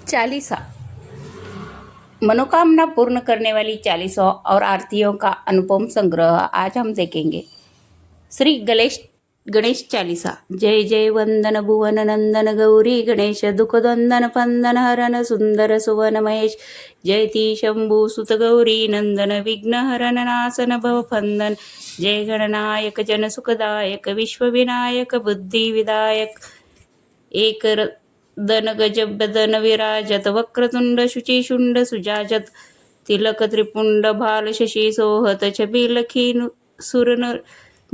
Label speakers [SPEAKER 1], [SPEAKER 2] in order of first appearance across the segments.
[SPEAKER 1] चालीसा मनोकामना पूर्ण करने वाली चालीसों और आरतियों का अनुपम संग्रह आज हम देखेंगे। श्री गणेश चालीसा। जय जय वंदन भुवन नंदन गौरी गणेश दुखद्वंदन पंदन हरन सुंदर सुवन महेश जयति शंभु सुत गौरी नंदन विघ्न हरन नासन भव फंदन। जय गणनायक जन सुखदायक विश्व विनायक बुद्धि विदायक एक दन गजब बदन विराजत वक्रतुंड शुचिशुंड सुजाजत तिलक त्रिपुंड भाल शशी सोहत छबी लखी सुरन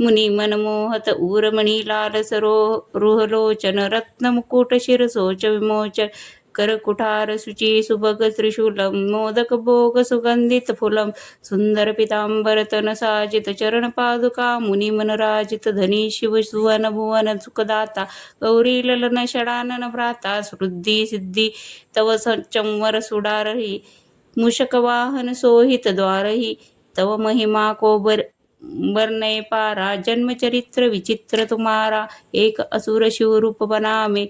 [SPEAKER 1] मुनी मनमोहत ऊरमणी लाल सरो रुहलोचन रत्न मुकुट शिरसोच विमोचन कर कुठार शुचि सुभग त्रिशूलम मोदक भोग सुगंधित फुलम सुंदर पितांबर तन साजित चरण पादुका मुनि मनराजित धनी शिव सुवन भुवन सुखदाता गौरी ललन षडानन भ्राता वृद्धी सिद्धी तव चंवर सुडारही मूषक वाहन सोहित द्वारही तव महिमा को वर्णय पारा जन्म चरित्र विचित्र तुम्हारा एक असुर शिव रूप बनावे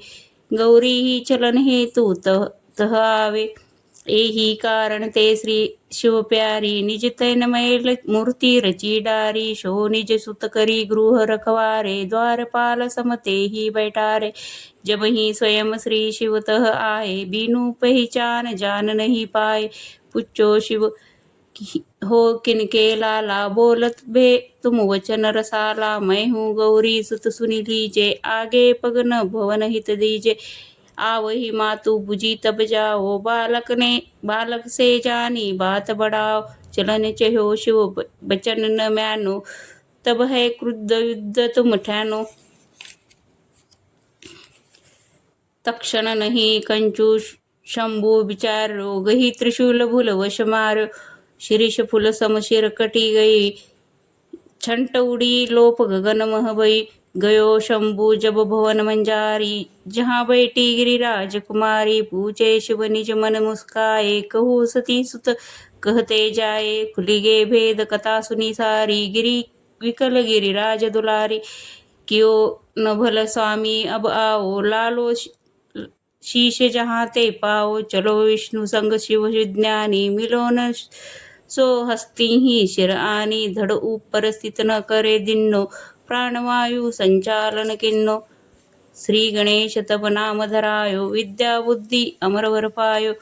[SPEAKER 1] गौरी ही चलन हेतु तह आवे एही कारण ते श्री शिव प्यारी निज तैनमय मूर्ति रची डारी शो निज सुत करी गृह रखवारे द्वारपाल समते ही बैठारे जब ही स्वयं श्री शिव तह आए बीनू पहचान जान नहीं पाए पुच्छो शिव हो किनके लाला बोलत भे तुम वचन रसाला मैं हूँ गौरी सुत सुनी लीजे आगे पग न भवन हित दीजे आवही मातु बुझी तब जाओ बालक से जानी बात बढ़ाओ चलन चहो शिव बचन न म्यानो तब है क्रुद्ध युद्ध तुम ठहनो तक्षण नहीं कंचु शंभु विचार गही त्रिशूल भूल वश मार शिरीष फुल समशिर कटी गई छंट उड़ी लोप गगन महबई गयो शंभु जब भवन मंजारी जहाँ बैठी गिरिराज कुमारी पूछे शिव निज मन मुस्काए कहू सती सुत कहते जाए खुली गे भेद कथा सुनी सारी गिरी विकल गिरिराज दुलारी क्यों न भल स्वामी अब आओ लालो शीश जहाँ ते पाओ चलो विष्णु संग शिव विज्ञानी मिलो न सो हस्ती ही शिर आनी धड़ ऊपर स्थित न करे दिन्नो प्राणवायु संचालन किन्नो श्री गणेश तब नाम धरायो विद्या बुद्धि अमरवर पायो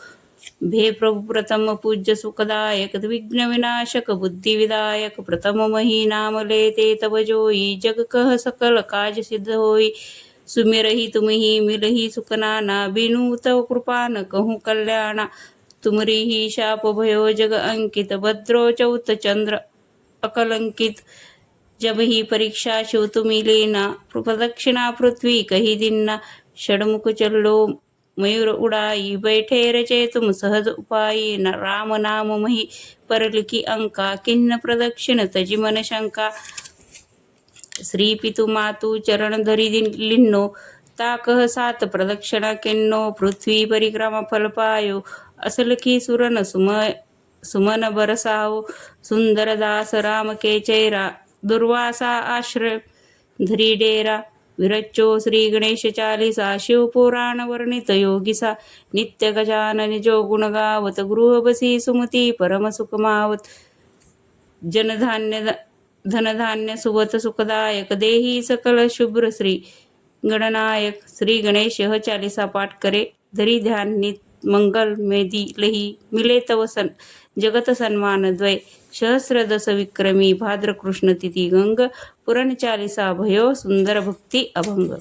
[SPEAKER 1] भे प्रभु प्रथम पूज्य सुखदायक विघ्न विनाशक बुद्धि विदायक प्रथम मही नाम लेते तब जोई जग कह सकल काज सिद्ध होई सुमिरही तुम्ही मिलही सुखनाना बिनु तव कृपा न कहूँ कल्याणा तुमरी ही शाप भयो जग अंकित भद्रो चौथ चंद्र अकलंकित जब ही परीक्षा शिव तुम्ही लेना प्रदक्षिणा पृथ्वी कही दिन्ना षडमुख चलो मयूर उड़ाई बैठे रचे तुम सहज उपायी न राम नाम मही परलिखी अंका किन्न प्रदक्षिण तजी मन शंका श्री पितु मातु चरण धरी लिन्नो ताकह सात प्रदक्षिणा किन्नो पृथ्वी परिक्रमा फल पायो असलखी सुरन सुमन बरसाओ सुंदर दास राम के चेरा दुर्वासा आश्रय धरी डेरा विरच्चो श्री गणेश चालीसा शिव पुराण वर्णित योगिसा नित्य गजानन जो गुण गावत गृह बसी सुमती परम सुख मावत धनधान्य सुवत सुखदायक देही सकल शुभ्र श्री गणनायक श्री गणेश चालीसा पाठ करे धरी ध्यान नित मंगल मेदी लही मिले तव जगत सन्मान द्वय सहस्र दस विक्रमी भाद्र कृष्ण तिथि गंग पुरण चालीसा भयो सुंदर भक्ति अभंग।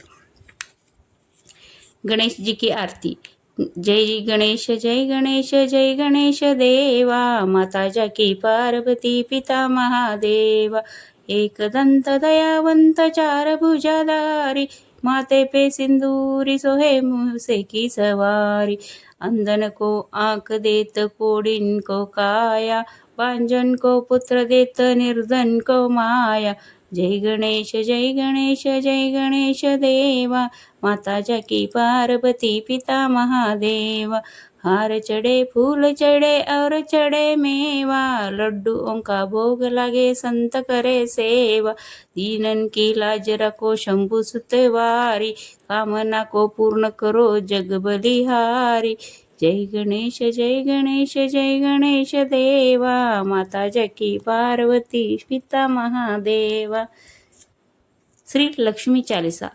[SPEAKER 1] गणेश जी की आरती। जय गणेश जय गणेश जय गणेश देवा माता जाकी पार्वती पिता महादेवा एक दंत दयावंत चार भुजाधारी माथे पे सिंदूरी सोहे मूसे की सवारी अंधन को आंख देत कोडिन को काया बांझन को पुत्र देत निर्धन को माया जय गणेश जय गणेश जय गणेश देवा माता जाकी पार्वती पिता महादेवा हार चढ़े फूल चढ़े और चढ़े मेवा लड्डुओं का भोग लगे संत करे सेवा दीनन की लाज रखो शंभु सुतवारी कामना को पूर्ण करो जग बलिहारी जय गणेश जय गणेश देवा, माता जकी पार्वती पिता महादेवा। श्री लक्ष्मी चालीसा।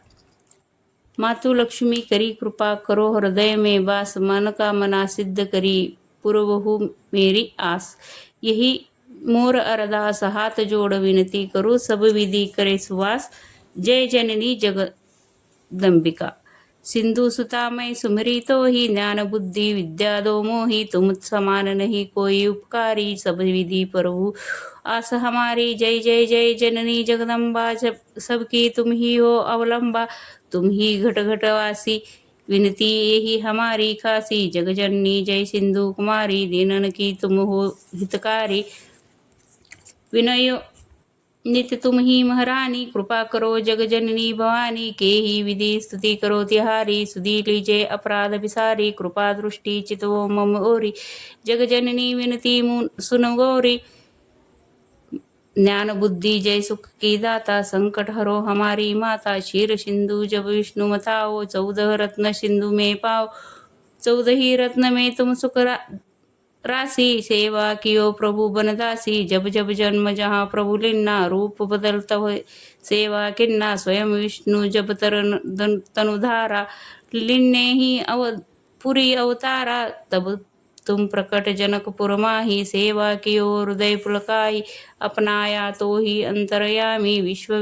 [SPEAKER 1] मातु लक्ष्मी करी कृपा, करो हृदय में बास, मन का मना सिद्ध करी पुरवहु मेरी आस। यही मोर अरदास, हाथ जोड़ विनती करो, सब विधि करे सुवास। जय जननी जगदम्बिका। सिंधु सुता मैं सुमरी तो ही, ज्ञान बुद्धि विद्या दो मोही, तुम समान नहीं कोई उपकारी, सब विधि प्रभु आस हमारी। जय जय जय जननी जगदम्बा, सबकी तुम ही हो अवलंबा, तुम ही घट घट वासी, विनती यही हमारी खासी। जगजननी जय सिंधु कुमारी, दीनन की तुम हो हितकारी, विनय नित्य तुम ही महारानी, कृपा करो जगजननी भवानी, के ही विधि स्तुति करो तिहारी। सुधी लीजे अपराध विसारी, कृपा दृष्टि चितवो मम ओरी, जगजननी विनती सुन गौरी। ज्ञान बुद्धि जय सुख की दाता, संकट हरो हमारी माता। क्षीर सिंधु जब विष्णु मताओ, 14 रत्न सिंधु में पाओ, 14 ही रत्न में तुम सुख राशि। सेवा कियो प्रभु बनदासी, जब जब जन्म जहाँ प्रभु लिन्ना, रूप बदलता हो सेवा किन्ना। स्वयं विष्णु जब तनुधारा, लिन्ने ही पुरी अवतारा, तब तुम प्रकट जनकपुर माही। सेवा कियो हृदय पुलकाई, अपनाया तो ही अंतरयामी। विश्व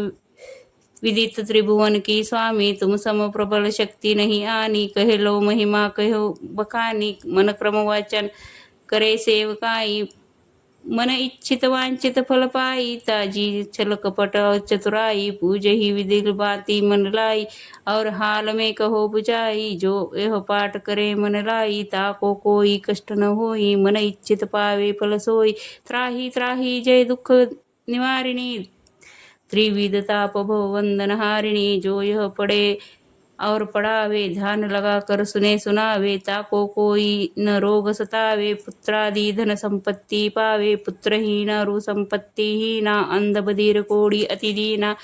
[SPEAKER 1] विदित त्रिभुवन की स्वामी, तुम सम प्रबल शक्ति नहीं आनी। कह लो महिमा कहो बखानी, मन क्रम वचन करे सेवकाई। मन इच्छित वांछित फल पाई, ताजी छल कपट चतुराई। पूज ही विधि बाती मन लाई, और हाल में कहो बुझाई। जो यह पाठ करे मन लाई, ताको कोई कष्ट न होई। मन इच्छित पावे फल सोई, त्राही त्राही जय दुख निवारिणी। त्रिविध ताप भव वंदन हारिणी, जो यह पढ़े और पढ़ावे, ध्यान लगा कर सुने सुनावे। ताको कोई न रोग सतावे, पुत्रादि धन संपत्ति पावे। पुत्रहीन रु संपत्ति हीना, अंध बधिर कोड़ी अति दीना।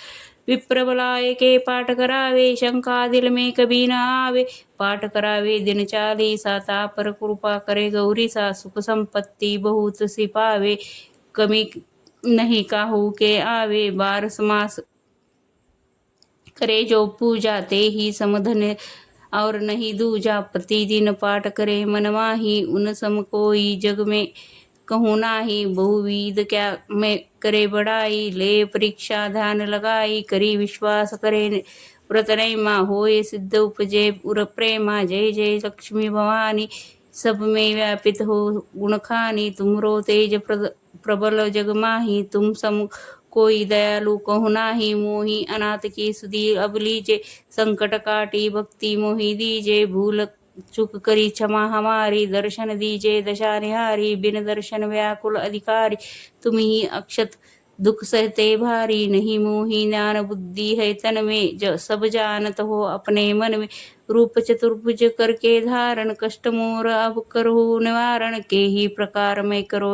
[SPEAKER 1] विप्र बुलाए के पाठ करावे, शंका दिल में कभी न आवे। पाठ करावे दिन 40, ता पर कृपा करे गौरी सा। सुख संपत्ति बहुत सी पावे, कमी नहीं काहू के आवे। 12 मास करे जो पूजा, ते ही समधन और नहीं दूजा। प्रतिदिन पाठ करे मन माही, उन सम कोई जग में कहूँ नाही। बहुविध क्या मैं करे बड़ाई, ले परीक्षा ध्यान लगाई। करी विश्वास करे व्रत नैमा, होए सिद्ध उपजे उर प्रेमा। जय जय लक्ष्मी भवानी, सब में व्यापित हो गुण खानी। तुमरो तेज प्रबल जग माही, तुम सम कोई दयालु कहु नाही। मोही अनाथ की सुधी अब लीजे, संकट काटी भक्ति मोही दीजे। भूल चुक करी क्षमा हमारी, दर्शन दीजे दशा निहारी। बिन दर्शन व्याकुल अधिकारी, तुम ही अक्षत दुख सहते भारी। नहीं मोही ज्ञान बुद्धि है तन में, सब जानत हो अपने मन में। रूप चतुर्भुज करके धारण, कष्ट मोर अब करो निवारण। के ही प्रकार में करो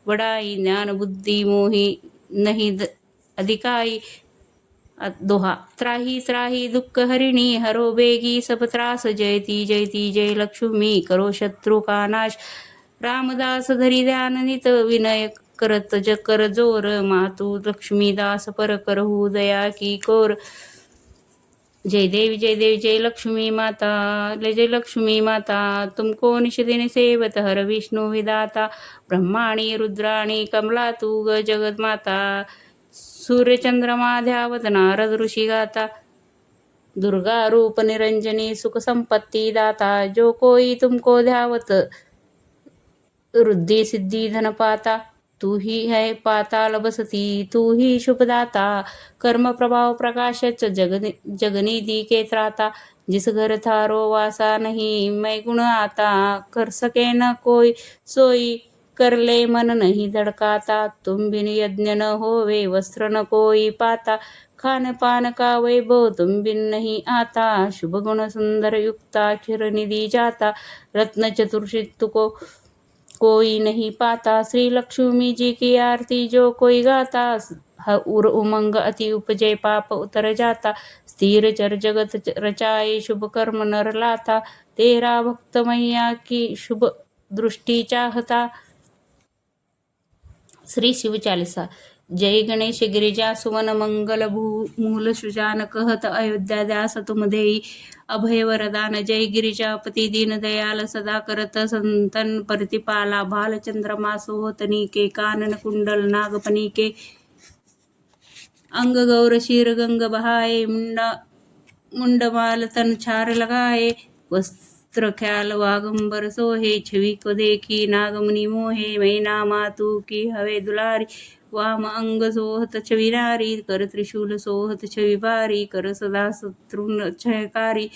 [SPEAKER 1] बड़ाई, ज्ञान बुद्धि मोही नहीं अधिकाई। दोहा। त्राही त्राही दुख हरिणी, हरो बेगी सब त्रास। जयती जयती जय लक्ष्मी, करो शत्रु का नाश। रामदास धरी ध्यान नित, विनय करत कर जोर। मातु लक्ष्मी दास पर करहु दया की कोर। जय देवी जय लक्ष्मी माता, जय लक्ष्मी माता। तुमको निश दिन सेवत, हर विष्णु विदाता। ब्रह्माणी रुद्राणी कमला तू ग जगत माता। सूर्य चंद्रमा ध्यावत, नारद ऋषि गाता। दुर्गा रूप निरंजनी, सुख संपत्ति दाता। जो कोई तुमको ध्यावत, रुद्धि सिद्धि धन पाता। तू ही है पाताल बसती, तू ही शुभदाता। कर्म प्रभाव प्रकाश जगनिधि के त्राता। जिस घर थारो वासा नहीं, मैं गुण आता। कर सके न कोई सोई, कर ले मन नहीं धड़काता। तुम बिन यज्ञ न होवे, वस्त्र न कोई पाता। खान पान का वैभव तुम बिन नहीं आता। शुभ गुण सुंदर युक्ता, क्षर निधि जाता। रत्न चतुर्षित को कोई नहीं पाता। श्री लक्ष्मी जी की आरती जो कोई गाता, उर उमंग अति उपजय पाप उतर जाता, स्थिर चर जगत रचाए शुभ कर्म नर लाथा, तेरा भक्त मैया की शुभ दृष्टी चाहता. श्री शिव चालीसा. जय गणेश गिरिजा सुमन मंगल मूल सुजान कहत अयोध्या द्यास तुम देई अभय वरदान. जय गिरिजापती दीन दयाल सदा करत संतन प्रतिपाला. भालचंद्रमा सोहतनिके कानन कुंडल नागपनिके अंग गौर शीर गंग बहाए. मुंडमाल तन छार लगाए. वस्त्र ख्याल वागंबर सोहे. छवि को देखी नागमुनि मोहे. मैना मातु की हवे दुलारी. वाम अंग सोहत छवि नारी. कर त्रिशूल सोहत छवि बारी. कर सदा शत्रुन क्षयकारी.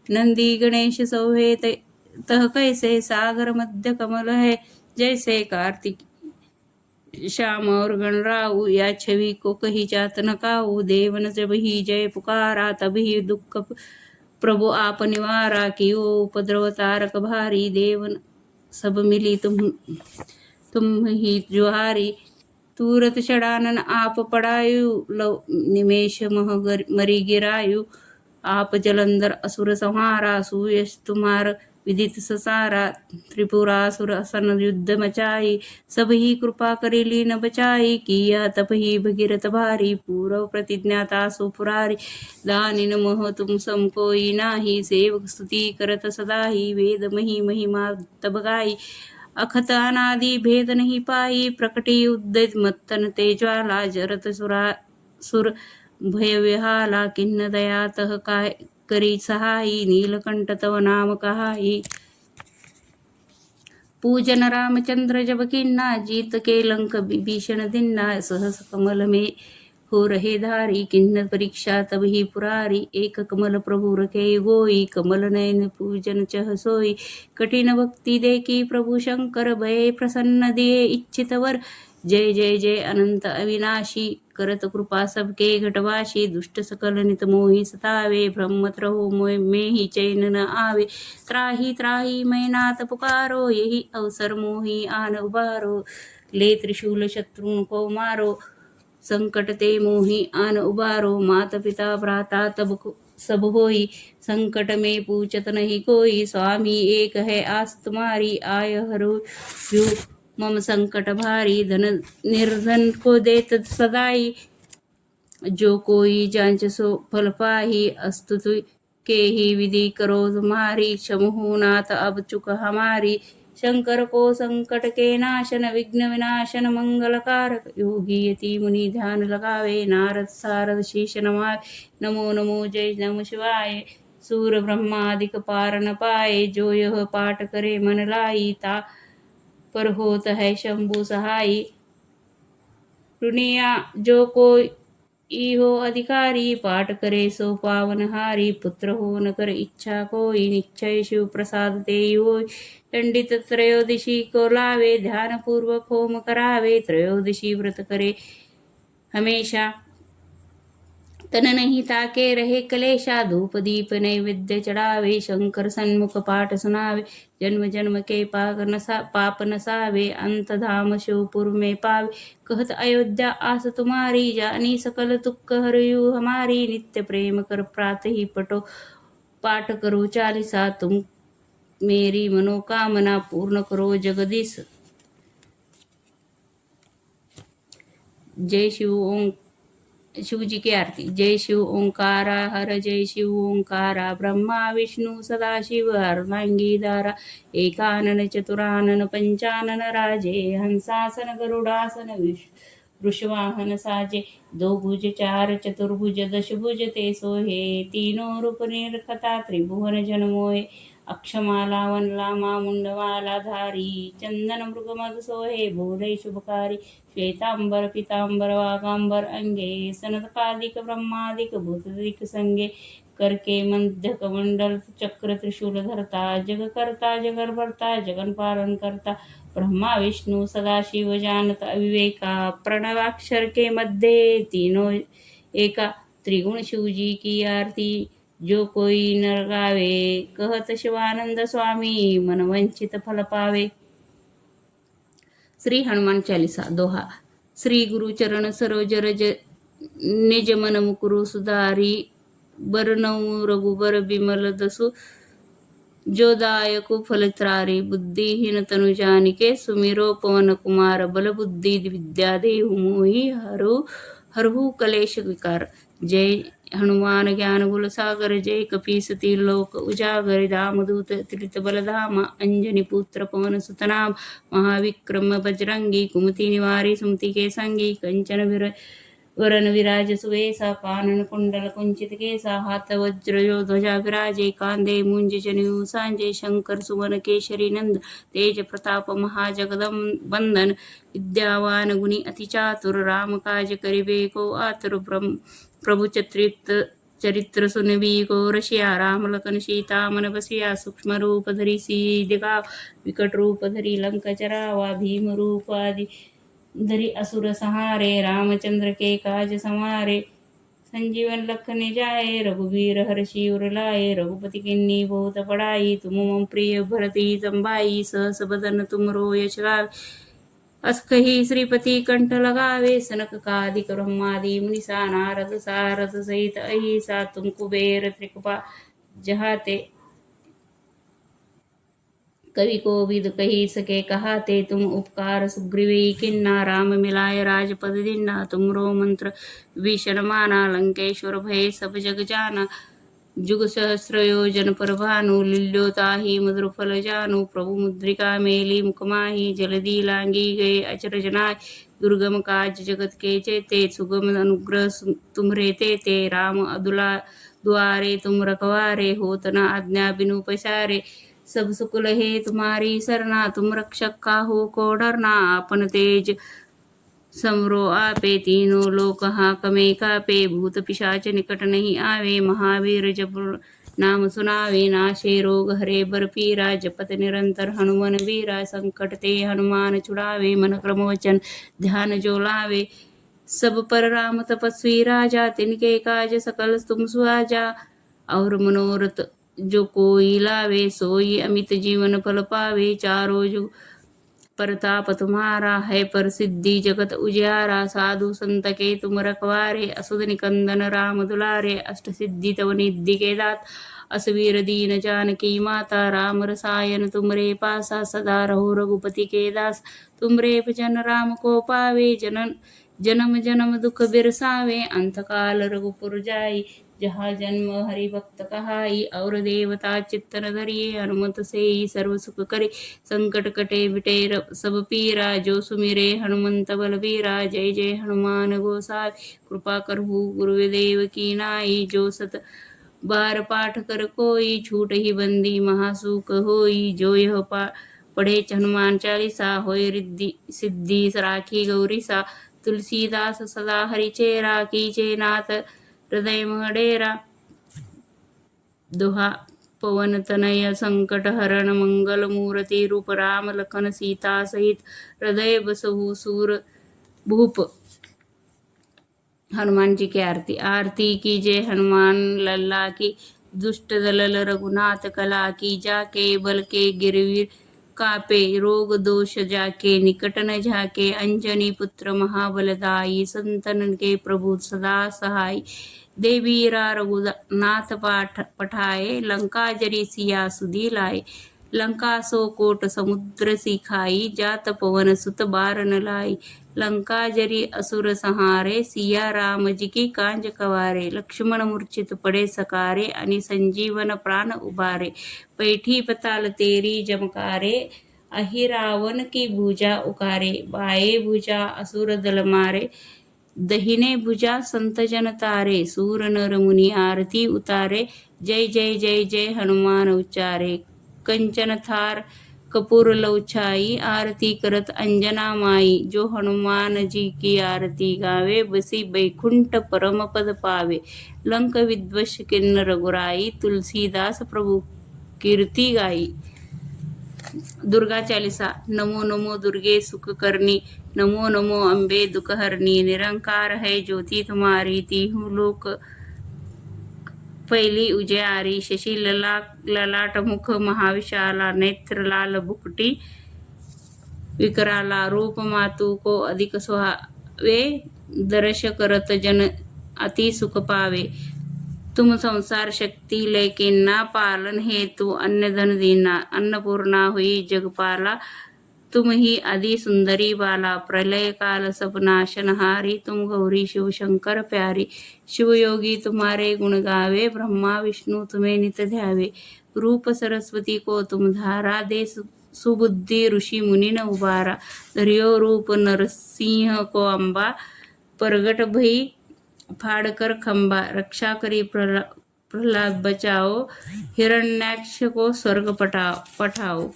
[SPEAKER 1] नंदी गणेश सोहे तह कैसे. सागर मध्य कमल है जैसे. कार्तिक श्याम और गणराऊ. या छवि को कही जात न काऊ. देवन जब ही जय पुकारा. तभी दुख प्रभु आप निवारा. कियो उपद्रव तारक भारी. देवन सब मिली तुम ही जुहारी. तूरत षडानन आप पड़ायु. निमेष मह मरी गिरायु. आप जलंधर असुर संहारा. सुयश तुम्हार विदित ससारा. त्रिपुरासुर सन युद्ध मचाई. सब ही कृपा करेली न बचाई. किया तप ही भगीरथ भारी. पूर्व प्रतिज्ञा तासु पुरारी. दानिन मोह तुम सम कोई नाही. सेवक स्तुति करत सदाही. वेद मही महिमा तब गाई. अखत अनादि भेद नहीं पाई. प्रकटी उद्दित मत्तन तेज्वाला. जरत सुर भय विहाला. किन्न दया तह काय करी सहाई. नीलकंठ तव नाम कहाई. पूजन रामचंद्र जब किन्ना. जीत के लंक भीषण दिन्ना. सहस कमल में हो रहे धारी. किन्न परीक्षा तब ही पुरारी. एक कमल प्रभु रखे गोई. कमल नयन पूजन चह सोई. कठिन भक्ति देखी प्रभु शंकर. भय प्रसन्न दिए इच्छित वर. जय जय जय अनंत अविनाशी. करत कृपा सबके घटवाशी. दुष्ट सकल नित मोहि सतावे. ब्रह्मत्र हो में ही चैन न आवे. त्राही त्राही मैं नाथ पुकारो. यही अवसर मोहि आन उबारो. ले त्रिशूल शत्रुन को मारो. संकट ते मोहि आन उबारो. मात पिता भ्राता तब सब होई. संकट में पूछत नहीं कोई. स्वामी एक है आस तुम्हारी. आय हरो मम संकट भारी. धन निर्धन को देत सदाई. जो कोई जांच सो फल पाही. अस्तुति के ही विधि करो तुम्हारी. क्षम हो नाथ अब चुक हमारी. शंकर को संकट के नाशन. विघ्न विनाशन मंगलकारक. योगी यति मुनि ध्यान लगावे. नारद सारद शीश नमावे. नमो नमो जय नम शिवाय. सूर ब्रह्मादिक पार न पाए. जो यह पाठ करे मन लाई. ता पर होत है शंभु सहाई. दुनिया जो कोई हो अधिकारी. पाठ करे सो पावन हारी. पुत्र हो न कर इच्छा कोई. निश्चय शिव प्रसाद ते होय. दंडित त्रयोदशी को लावे. ध्यान पूर्वक होम करावे. त्रयोदशी व्रत करे हमेशा. तन नहीं ताके रहे कलेशा. धूप दीप नैवेद्य चढ़ावे. शंकर सन्मुख पाठ सुनावे. जन्म जन्म के पाप नसावे. अंत धाम शिवपुर में पावे. कहत अयोध्या आस तुम्हारी. जानी सकल तुक हरयु हमारी. नित्य प्रेम कर प्रात ही पटो. पाठ करो चालीसा. तुम मेरी मनोकामना पूर्ण करो जगदीश. जय शिव. ओम शिव जी की आरती. जय शिव ओंकारा हर. जय शिव ओंकारा. ब्रह्मा विष्णु सदाशिव अर्धांगी दारा. एकानन चतुरानन पंचानन राजे. हंसासन गरुडासन वृषवाहन साजे. दो भुज चार चतुर्भुज दश भुज ते सोहे. तीनों रूप निरखता त्रिभुवन जन मोहे. अक्षमाला वनलामा मुंडमाला धारी. चंदन मृग मद सोहे. बोले शुभकारी. श्वेतांबर पीतांबर वागांबर अंगे. सनकादिक ब्रह्मादिक भूतदिक संगे. करके मध्य कमंडल चक्र त्रिशूल धरता. जग करता जगर भरता जगन पालन करता. ब्रह्मा विष्णु सदाशिव जानत अविवेका. प्रणवाक्षर के मध्य तीनों एका. त्रिगुण शिव जी की आरती जो कोई नर गावे. कहत शिवानंद स्वामी मन वंचित फल पावे. श्री हनुमान चालीसा दोहा. श्री गुरु चरण सरोज रज निज मन मुकुरु सुधारी बरनऊ रघुबर बिमल दसु जो दायक फलत्रारी बुद्धिहीन तनु जानिके सुमिरो पवन कुमार बल बुद्धि विद्या देहु मोहि हरहु कलेश विकार। जय हनुमान ज्ञान गुण सागर जय कपीस लोक उजागर रामदूत त्रित बलधामा अंजनी पुत्र पवन सुतनाम महाविक्रम बजरंगी कुमति निवारी सुमति के संगी कंचन वरन विराज सुवेसा कानन कुंडल कुंचित केसा हाथ वज्र यो ध्वजा विराजे कांदे मुंज जनेऊ सांजे शंकर सुवन केशरी नंद तेज प्रताप महाजगदम बंदन विद्यावान गुणी अति चातुर राम काज करिबे को आतुर प्रभु चरित्र सुनबी को रशिया राम लखन सीता मन बसिया सूक्ष्म रूप धरि सीदिका विकट रूप धरि लंक चरावा भीम रूप आदि धरि असुर सहारे रामचंद्र के काज संवारे संजीवन लखन जाए रघुवीर हर्षि उर लाए रघुपति किन्नी बहुत पढ़ाई तुम मम प्रिय भरती संभाई सहस बदन तुम रो यश गावे अस कही श्रीपति कंठ लगावे सनक कादिक ब्रह्मादि मुनिसा नारद सारद सहित अहिसा तुम कुबेर त्रिकपा जहाते कवि को विद कही सके कहाते तुम उपकार सुग्रीवी किन्ना राम मिलाय राजपद दिन्ना तुमरो मंत्र भीषण माना लंकेश्वर भय सब जग जाना जुग सहस्र योजन पर भानु लिल्यो ताहि मधुर फल जानु प्रभु मुद्रिका मेली मुखमाही जलदी लांगी गए अचरज नाय दुर्गम काज जगत के चेते सुगम अनुग्रह तुम्हरे ते राम अदुला द्वारे तुम रखवारे होत न आज्ञा बिनु पसारे सब सुकुल है तुम्हारी सरना तुम रक्षक काहू को डरना अपन तेज समरो आपे तीनों लोक हाकमे कापे भूत पिशाच निकट नहीं आवे महावीर जब नाम सुनावे नाशे रोग हरे बर पीरा जपत निरंतर हनुमान वीरा संकट ते हनुमान छुड़ावे मन क्रम वचन ध्यान जो लावे सब पर राम तपस्वी राजा तिनके काज सकल तुम सुहाजा और मनोरथ जो कोई लावे सोई अमित जीवन फल पावे चारों जुग परताप तुम्हारा है प्रसिद्धि जगत उजियारा साधु संत के तुम रखवारे असुद निकंदन राम दुलारे अष्ट सिद्धि तव निधि के दात असवीर दीन जानकी माता राम रसायन तुमरे पासा सदा रहो रघुपति के दास तुमरे भजन राम को पावे जन्म जन्म दुख बिरसावे अंत काल रघुपुर जाई जहाँ जन्म हरि भक्त कहाई और देवता चित्तन धरिए हनुमत से ही सर्व सुख करे संकट कटे बिटे सब पीरा जो सुमिरे हनुमंत बलबीरा जय जय हनुमान गोसाई कृपा करहु गुरुदेव की नाई जो सत बार पाठ कर कोई छूट ही बंदी महासुख होई जो यह पढ़े हनुमान चालीसा होय रिद्धि सिद्धि राखी गौरीसा तुलसीदास सदा हरि चेरा कीचे नाथ हृदय मडेरा दुहा पवन तनय संकट हरण मंगल मूर्ति रूप राम लखन सीता सहित हृदय बसहु सूर भूप। हनुमान जी की आरती। आरती की जय हनुमान लल्ला की दुष्ट दलल रघुनाथ कला की जाके बल के गिरवीर कापे रोग दोष जाके निकट न झाके अंजनी पुत्र महाबलदाई संतन के प्रभु सदा सहाय देवीरा रघुनाथ पठाए लंका जरी सिया सुधी लाए लंका सो कोट समुद्र सिखाई जात पवन सुत बार न लाई लंका जरी असुर संहारे सिया राम जी की कांज कवारे लक्ष्मण मूर्छित पड़े सकारे अनि संजीवन प्राण उबारे पैठी पताल तेरी जमकारे अहि रावण की भुजा उकारे बाए भुजा असुर दल मारे दहिने भुजा संत जन तारे सूर नर मुनि आरती उतारे जय जय जय जय हनुमान उच्चारे कंचन थार कपूर लौछाई आरती करत अंजना माई जो हनुमान जी की आरती गावे बसी बैकुंठ परम पद पावे लंक विद्वश किन्न रघुराई तुलसीदास प्रभु कीर्ति गाई। दुर्गा चालीसा। नमो नमो दुर्गे सुख करनी नमो नमो अम्बे दुख हरनी निरंकार है ज्योति तुम्हारी तीहू लोक फैली उजियारी शशि ललाट मुख महाविशाला नेत्र लाल बुकटी विकराला रूप मातु को अधिक वे दर्श करत जन अति सुख पावे। तुम संसार शक्ती लैकेंना पालन हेतु अन्न धन दीना। अन्नपूर्णा हुई जगपाला तुम ही आदि सुंदरी बाला। प्रलय काल सब नाशनहारी तुम गौरी शिव शंकर प्यारी। शिव योगी तुम्हारे गुण गावे ब्रह्मा विष्णु तुम्हें नित ध्यावे। रूप सरस्वती को तुम धारा दे सुबुद्धि ऋषि मुनि न उबारा। धरियो रूप नरसिंह को अंबा प्रगट भई फाड़कर खंबा। रक्षा करी प्रहलाद बचाओ हिरण्याक्ष को स्वर्ग पठाओ।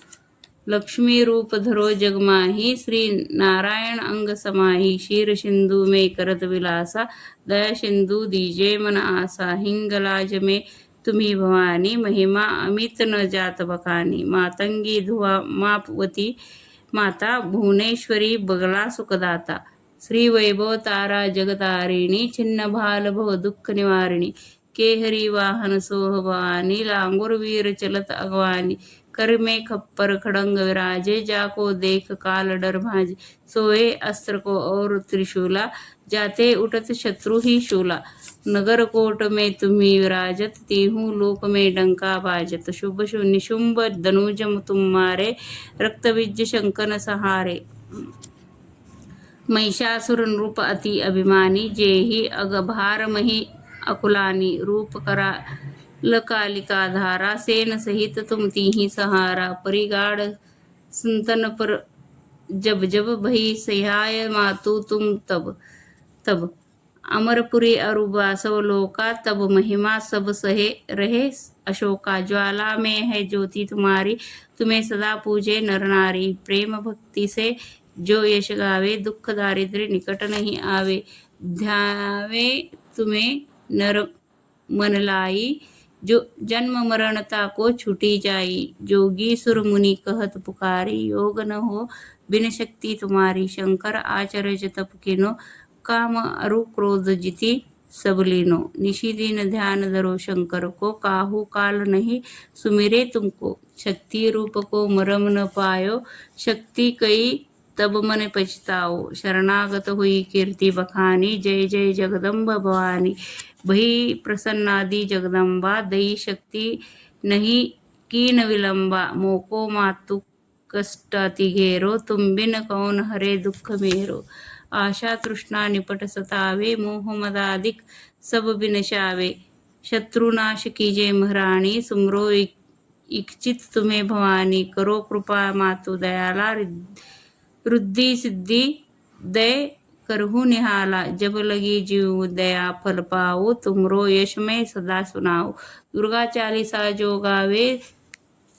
[SPEAKER 1] लक्ष्मी रूप धरो जग माही श्री नारायण अंग समाही। क्षीर सिंधु में करत विलासा दया सिंधु दीजे मन आसा। हिंगलाज में तुम्ही भवानी महिमा अमित न जात बखानी। मातंगी धुआ मापवती माता भुवनेश्वरी बगला सुखदाता। श्री वैभव तारा जगतारिणी छिन्न भाल भव दुःख निवारिणी। केहरी वाहन सोह भवानी लांगुर वीर चलत अगवानी। कर में खप्पर खड़ंग विराजे जाको देख काल डर भाजे। सोए अस्त्र को और त्रिशूला जाते उठत शत्रु ही शूला। नगर कोट में तुम्ही विराजत तीहू लोक में डंका बाजत। शुभ निशुंभ धनुज तुम मारे रक्त बीज शंकन सहारे। महिषासुर नृप अति अभिमानी जेहि अगभार मही अकुलानी। रूप करा लकालिका धारा सेन सहित तुम तीही सहारा। परिगाढ़ सुनतन पर जब जब भई सहाय मातु तुम तब तब। अमरपुरी अरुबा सब लोका तब महिमा सब सहे रहे अशोका। ज्वाला में है ज्योति तुम्हारी तुम्हें सदा पूजे नर नारी। प्रेम भक्ति से जो यश गावे दुख दारिद्र्य निकट नहीं आवे। ध्यावे तुम्हें नर मन लाई जो जन्म मरणता को छूटी जाई। जोगी सुर मुनि कहत पुकारी योग न हो बिन शक्ति तुम्हारी। शंकर आचरज तप किनो काम अरु क्रोध जिति सब लीनो। निशि दिन ध्यान धरो शंकर को काहू काल नहीं सुमिरे तुमको। शक्ति रूप को मरम न पायो शक्ति कई तब मन पछताओ। शरणागत हुई कीर्ति बखानी जय जय जगदम्ब भवानी। भई प्रसन्नादि जगदम्बा दई शक्ति नहीं कीन विलंबा। मोको मातु कष्ट अति घेरो तुम बिन कौन हरे दुख मेरो। आशा तृष्णा निपट सतावे मोह मदादिक सब बिनशावे। शत्रुनाश कीजे महारानी सुमरो इच्छित तुम्हें भवानी। करो कृपा मातु दयाला रुद्धि सिद्धि दय करहु निहाला। जब लगी जीव दया फल पाओ तुमरो यश में सदा सुनाओ। दुर्गा चालीसा जो गावे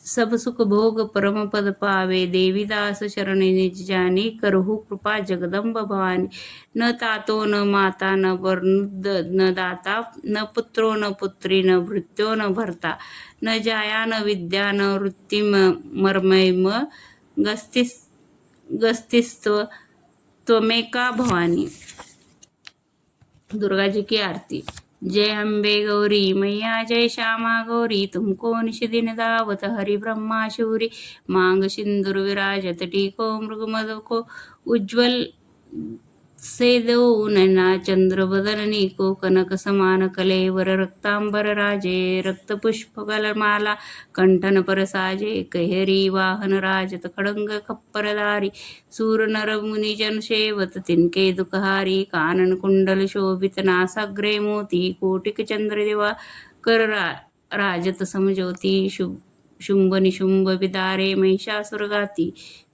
[SPEAKER 1] सब सुख भोग परम पद पावे। देवी दास शरण निज जानी करहु कृपा जगदम्ब भवानी। न तातो न माता न वरुद न दाता न पुत्रो न पुत्री न भृत्यो न भर्ता। न जाया न विद्या न वृत्ति मर्मैम गस्तिस्त्व त्वमेका भवानी। दुर्गा जी की आरती। जय अम्बे गौरी मैया जय श्यामा गौरी। तुमको निश दिन दावत हरि ब्रह्मा शूरी। मांग सिंदूर विराजत टीको मृग मद को। उज्ज्वल से दो नैना चंद्र बदन को। कनक समान कलेवर रक्तांबर राजे। रक्त पुष्प कलमाला कंठन पर साजे। कहरी वाहन राजत खड़ंग खप्परदारी। सूर नर मुनि जन सेवत तिनके दुखहारी। कानन कुंडल शोभित नासाग्रे मोती। कोटिक चंद्र दिवा कर राजत समज्योति। शुंभ निशुंभ विदारे महिषासुर गाती।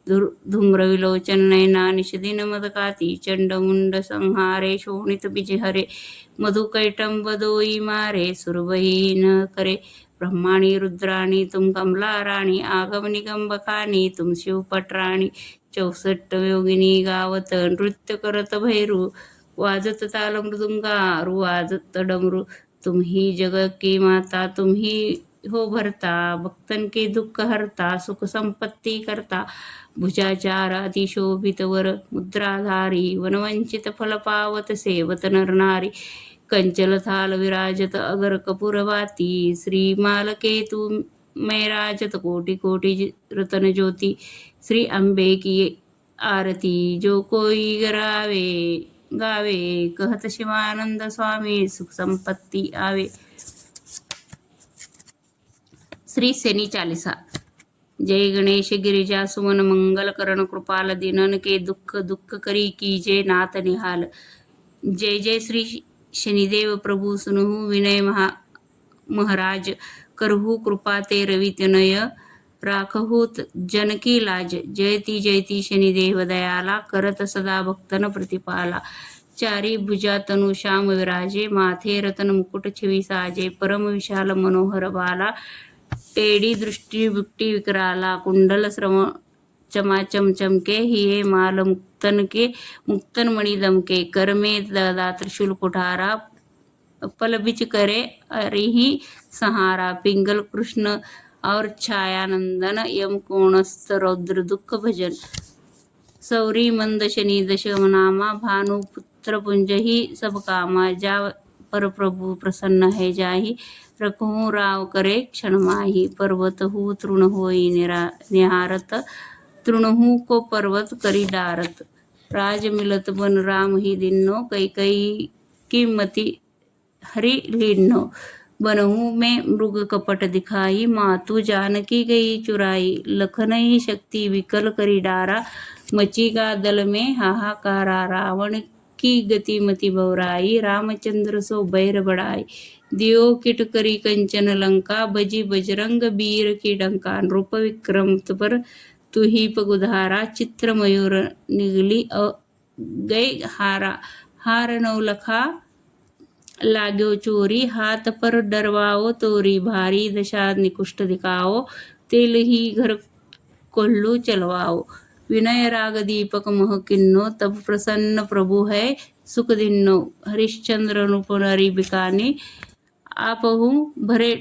[SPEAKER 1] धूम्र विलोचन नयना निषदिन मदकाती। चंड मुंड संहारे शोणित बिज हरे। मधु कैटंब दोई मारे सुरवही न करे। ब्रह्माणी रुद्राणी तुम कमला राणी। आगम निगम बखानी तुम शिव पटराणी। 64 योगिनी गावत नृत्य करत भैरू। वाजत ताल मृदुंगा वाजत डमरू। तुम ही जग की माता तुम ही हो भरता। भक्तन के दुख हरता सुख संपत्ति करता। भुजाचार अतिशोभित वर मुद्राधारी। वनवंचित फल पावत सेवत नर नारी। कंचल थाल विराजत अगर कपूरवाती। श्रीमाल केतु में राजत कोटि कोटि रतन ज्योति। श्री अम्बे की आरती जो कोई करावे गावे, कहत शिवानंद स्वामी सुख संपत्ती आवे. श्री शनी चालीसा. जय गणेश गिरिजा सुमन मंगल करण कृपाल दिनन के दुख दुख करी कीजे नाथ निहाल. जय जय श्री शनिदेव प्रभु सुनहु विनय महाराज. करहु कृपा ते रवि तनय राखहु जन की लाज. जयती शनिदेव दयाला करत सदा भक्तन प्रतिपाला. चारी भुजा तनु श्याम विराजे माथे रतन मुकुट छवि साजे. परम विशाल मनोहर बाला टेढ़ी दृष्टि बुट्टी विकराला. कुंडल श्रवण चमाचम चमके हिये माल मुक्तन मणि दमके. कर में दादा त्रिशूल कुठारा पल बिच करे अरिही सहारा. पिंगल कृष्ण और छायानंदन यम कोणस्थ रौद्र दुख भजन. सौरी मंद शनि दशनामा भानु पुत्र पुंज ही सब कामा. जा पर प्रभु प्रसन्न है जाहि रखूं राव करे क्षण माही. पर्वत हु तृण होई निहारत तृणहु को पर्वत करी डारत. राज मिलत बन राम ही दिन्नो कई की मति हरि लीनो. बनहु में मृग कपट दिखाई मातु जानकी गई चुराई. लखनई शक्ति विकल करी डारा मची का दल में हाहाकारा. रावण की गति मति बौराई रामचंद्र सो बैर बढ़ाई. दियो किट करी कंचन लंका बजी बजरंग बीर की डंका. नृप विक्रम पर तुही पगुधारा चित्र मयूर निगली गए हारा. हार नौलखा लाग्यो चोरी हाथ पर डरवाओ तोरी. भारी दशा निकुष्ट दिखाओ तेल ही घर कोल्लू चलवाओ. विनय राग दीपक मह किन्नो तब प्रसन्न प्रभु है सुख दिन्नो. हरिश्चंद्र नृप नरी बिकानी आपहु भरे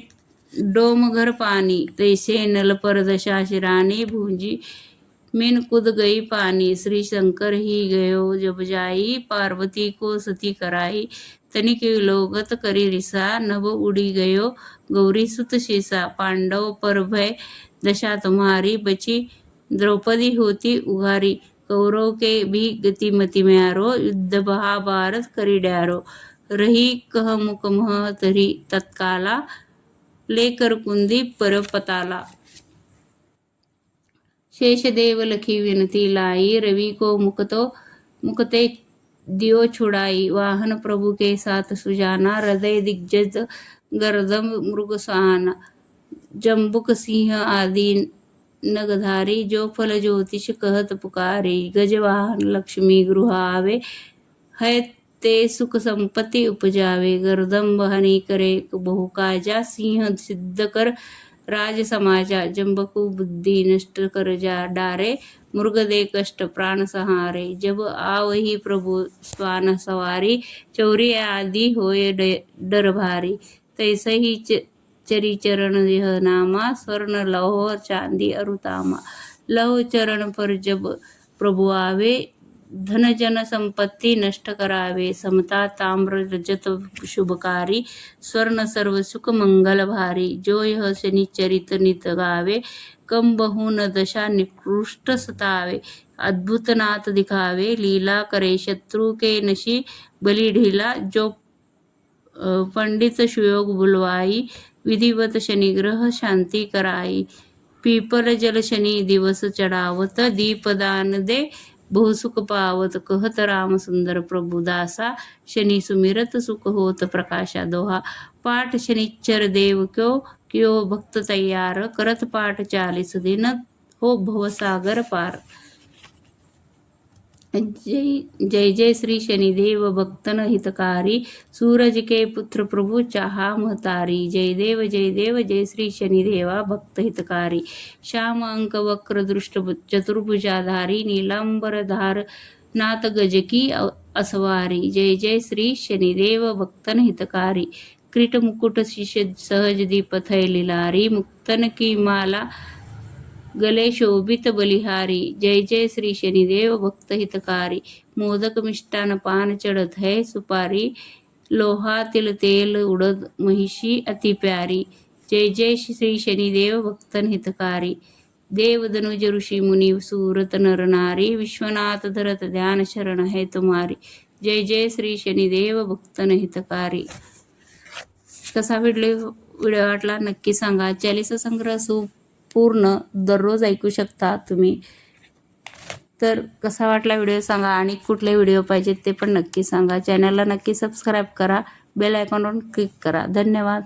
[SPEAKER 1] डोम घर पानी. तैसे नल पर दशा शिरानी भूंजी मीन कूद गई पानी. श्री शंकर ही गयो जब जाई पार्वती को सती कराई. तनिक लोगत करी रिसा नभ उड़ी गयो गौरी सुत शीसा. पांडव पर भय दशा तुम्हारी बची द्रौपदी होती उघारी. कौरव के भी गति मति म्यारो युद्ध महाभारत करी डैरो. रही कह मुख मह तरी तत्काला लेकर कुंदी पर पताला. शेष देव लखी विनती लाई रवि को मुकते दियो छुड़ाई. वाहन प्रभु के साथ सुजाना हृदय दिग्गज गर्दम मृग सहाना. जम्बुक सिंह आदि नगधारी जो फल ज्योतिष कहत पुकारी. गजवाहन लक्ष्मी गृह आवे है ते सुख संपत्ति उपजावे. गर्दम बहनी करे बहु काजा सिंह सिद्ध कर राज समाजा. जम्बकु बुद्धि नष्ट कर जा डारे मृग दे कष्ट प्राण सहारे. जब आवही प्रभु स्वान सवारी चौरी आदि होए डर भारी. तैसे ही चरी चरण यह नामा स्वर्ण लौह चांदी अरुतामा. लौह चरण पर जब प्रभु आवे धन जन संपत्ति नष्ट करावे. समता ताम्र रजत शुभकारी स्वर्ण सर्व सुख मंगल भारी. जो यह शनि चरित नित गावे कम बहु न दशा निकृष्ट सतावे. अद्भुत नाथ दिखावे लीला करे शत्रु के नशी बलि ढीला. जो पंडित सुयोग बुलवाई विधिवत शनिग्रह शांति कराई. पीपल जल शनि दिवस चढ़ावत दीपदान दे बहु सुख पावत. कहत राम सुंदर प्रभु दासा शनि सुमिरत सुख होत प्रकाशा दोहा. पाठ शनिच्चर देव क्यों भक्त तैयार करत पाठ 40 दिन हो भवसागर पार. जय जय श्री शनिदेव भक्तन हितकारी. सूरज के पुत्र प्रभु चाहा महतारी. जय देव जय श्री शनिदेवा भक्त हितकारी. श्याम अंक वक्र दृष्ट चतुर्भुजाधारी. नीलांबर धार नाथ गज की असवारी. जय जय श्री शनिदेव भक्तन हितकारी. कृट मुकुट शिष सहज दीप थय लीलारी. मुक्तन की माला गले शोभित बलिहारी. जय जय श्री शनिदेव भक्त हितकारी. मोदक मिष्टान पान चढ़त है सुपारी. लोहा तिल तेल उड़द महिषी अति प्यारी. जय जय श्री शनिदेव भक्तन हितकारी. देव दनुज ऋषि मुनि सूरत नर नारी. विश्वनाथ धरत ध्यान शरण है तुम्हारी. जय जय श्री शनिदेव भक्तन हितकारी. कसा व्हिडिओ वाटला नक्की सांगा. चालीसा संग्रह पूर्ण दररोज ऐकू शकता तुम्ही. तर कसा वाटला व्हिडिओ सांगा आणि कुठले व्हिडिओ पाहिजेत ते पण नक्की सांगा. चॅनलला नक्की सबस्क्राईब करा. बेल आयकॉनवर क्लिक करा. धन्यवाद.